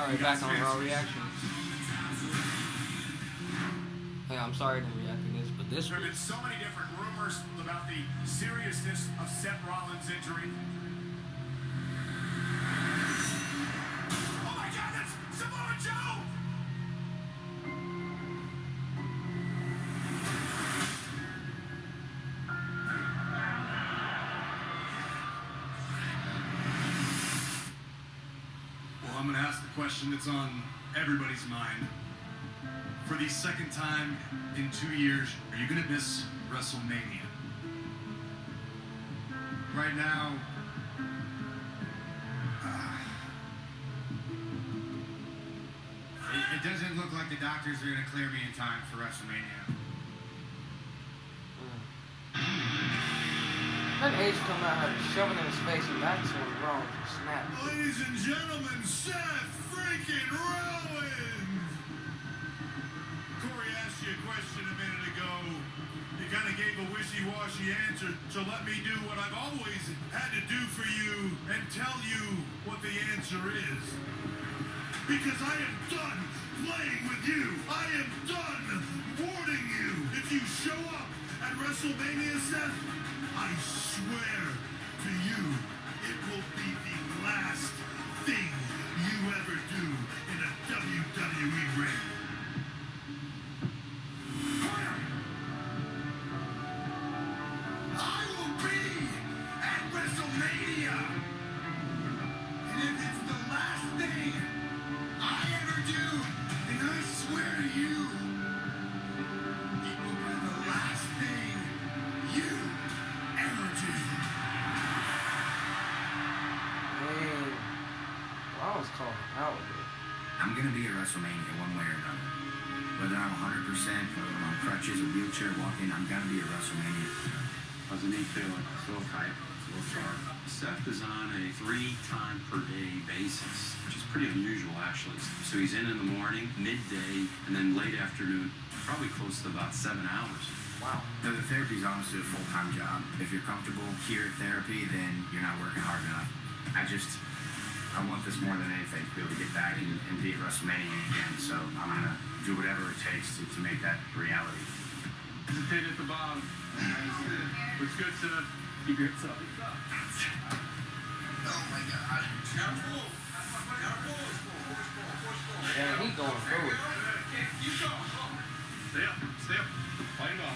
Alright, back on Raw Reactions. Hey, I'm sorry to react to this, but this There have been so many different rumors about the seriousness of Seth Rollins' injury. Oh my God, that's Samoa Joe! Well, I'm going to ask the question that's on everybody's mind. For the second time in 2 years, are you going to miss WrestleMania? Right now, it doesn't look like the doctors are going to clear me in time for WrestleMania. That age come out had shoving in his face, and that's when wrong. Snap. Ladies and gentlemen, Seth freaking Rollins! Corey asked you a question a minute ago. You kind of gave a wishy-washy answer, so let me do what I've always had to do for you and tell you what the answer is. Because I am done playing with you. I am done warning you. If you show up at WrestleMania, Seth, I swear to you, it will be the last thing you ever do in a WWE ring. I will be at WrestleMania. And if it's the last thing I ever do, then I swear to you, it will be the last thing you ever do. Man, Rollins called him out with it. I'm going to be at WrestleMania one way or another. Whether I'm 100%, whether I'm on crutches or wheelchair walking, I'm going to be at WrestleMania. How's the knee feeling? Still tight. Still sharp. Seth is on a 3-time-per-day basis, which is pretty unusual, actually. So he's in the morning, midday, and then late afternoon, probably close to about 7 hours. Wow. No, the therapy is honestly a full-time job. If you're comfortable here at therapy, then you're not working hard enough. I want this more than anything, to be able to get back and be at WrestleMania again. So I'm going to do whatever it takes to make that reality. Hesitate at the bottom. Looks good, Seth. Keep your hips up. Oh my God. Yeah, he's going through it. Stay up. Stay up. Fight it off.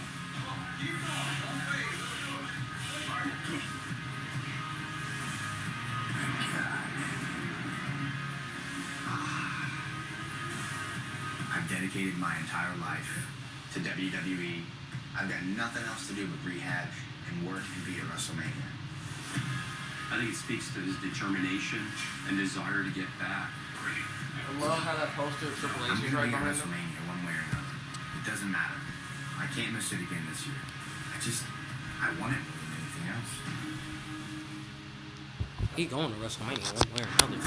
I've dedicated my entire life to WWE. I've got nothing else to do but rehab and work and be at WrestleMania. I think it speaks to his determination and desire to get back. I love how that poster of Triple H I'm is going right to be at behind him. WrestleMania one way or another. It doesn't matter. I can't miss it again this year. I want it more than anything else. He going to WrestleMania one way or another.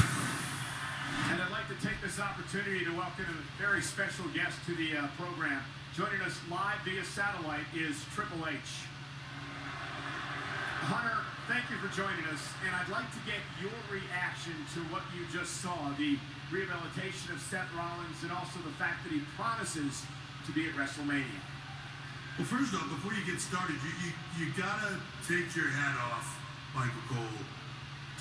And I'd like to take this opportunity to welcome a very special guest to the program. Joining us live via satellite is Triple H. Hunter, thank you for joining us, and I'd like to get your reaction to what you just saw, the rehabilitation of Seth Rollins and also the fact that he promises to be at WrestleMania. Well, first off, before you get started, you gotta take your hat off, Michael Cole,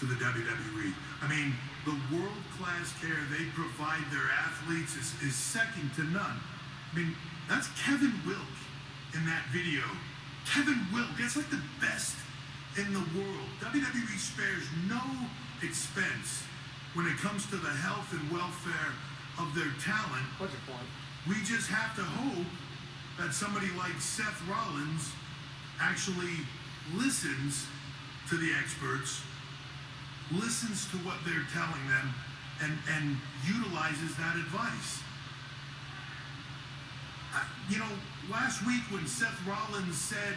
to the WWE. I mean, the world-class care they provide their athletes is second to none. I mean, that's Kevin Wilk in that video. Kevin Wilk, that's like the best in the world. WWE spares no expense when it comes to the health and welfare of their talent. What's your point? We just have to hope that somebody like Seth Rollins actually listens to the experts, listens to what they're telling them, and utilizes that advice. You know, last week when Seth Rollins said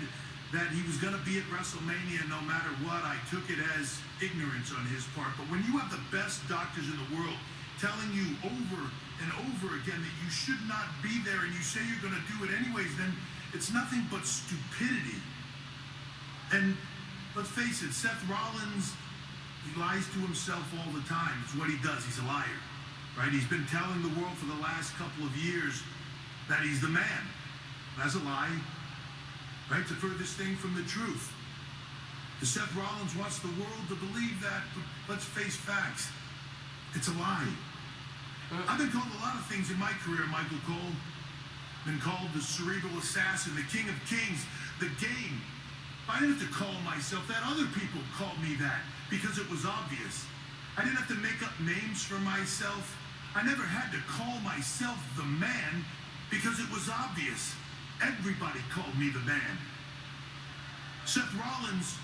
that he was going to be at WrestleMania no matter what, I took it as ignorance on his part. But when you have the best doctors in the world telling you over and over again that you should not be there and you say you're going to do it anyways, then it's nothing but stupidity. And let's face it, Seth Rollins, he lies to himself all the time. It's what he does. He's a liar, right? He's been telling the world for the last couple of years that he's the man. That's a lie, right? It's the furthest thing from the truth. Seth Rollins wants the world to believe that, but let's face facts. It's a lie. I've been called a lot of things in my career, Michael Cole. Been called the cerebral assassin, the king of kings, the game. I didn't have to call myself that. Other people called me that because it was obvious. I didn't have to make up names for myself. I never had to call myself the man because it was obvious. Everybody called me the man. Seth Rollins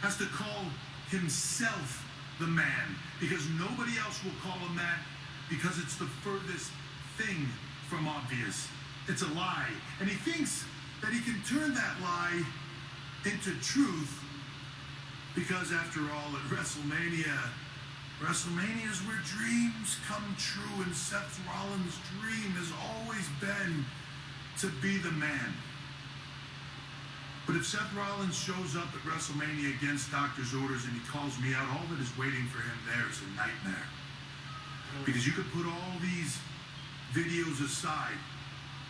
has to call himself the man because nobody else will call him that because it's the furthest thing from obvious. It's a lie. And he thinks that he can turn that lie into truth because after all, at WrestleMania is where dreams come true, and Seth Rollins' dream has always been to be the man. But if Seth Rollins shows up at WrestleMania against doctor's orders and he calls me out, all that is waiting for him there is a nightmare. Because you could put all these videos aside,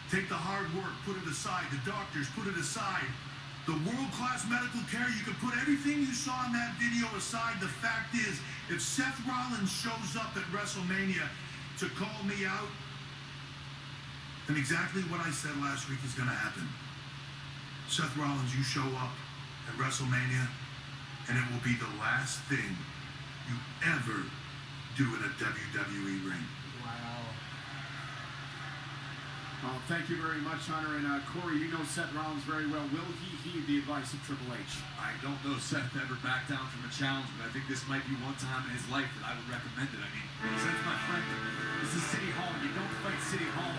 take the hard work, put it aside, the doctors, put it aside, the world-class medical care, you could put everything you saw in that video aside. The fact is, if Seth Rollins shows up at WrestleMania to call me out, then exactly what I said last week is going to happen. Seth Rollins, you show up at WrestleMania, and it will be the last thing you ever do in a WWE ring. Wow. Oh, thank you very much, Hunter. And Corey, you know Seth Rollins very well. Will he heed the advice of Triple H? I don't know Seth ever backed down from a challenge, but I think this might be one time in his life that I would recommend it. I mean, Seth's my friend. This is City Hall. You don't fight City Hall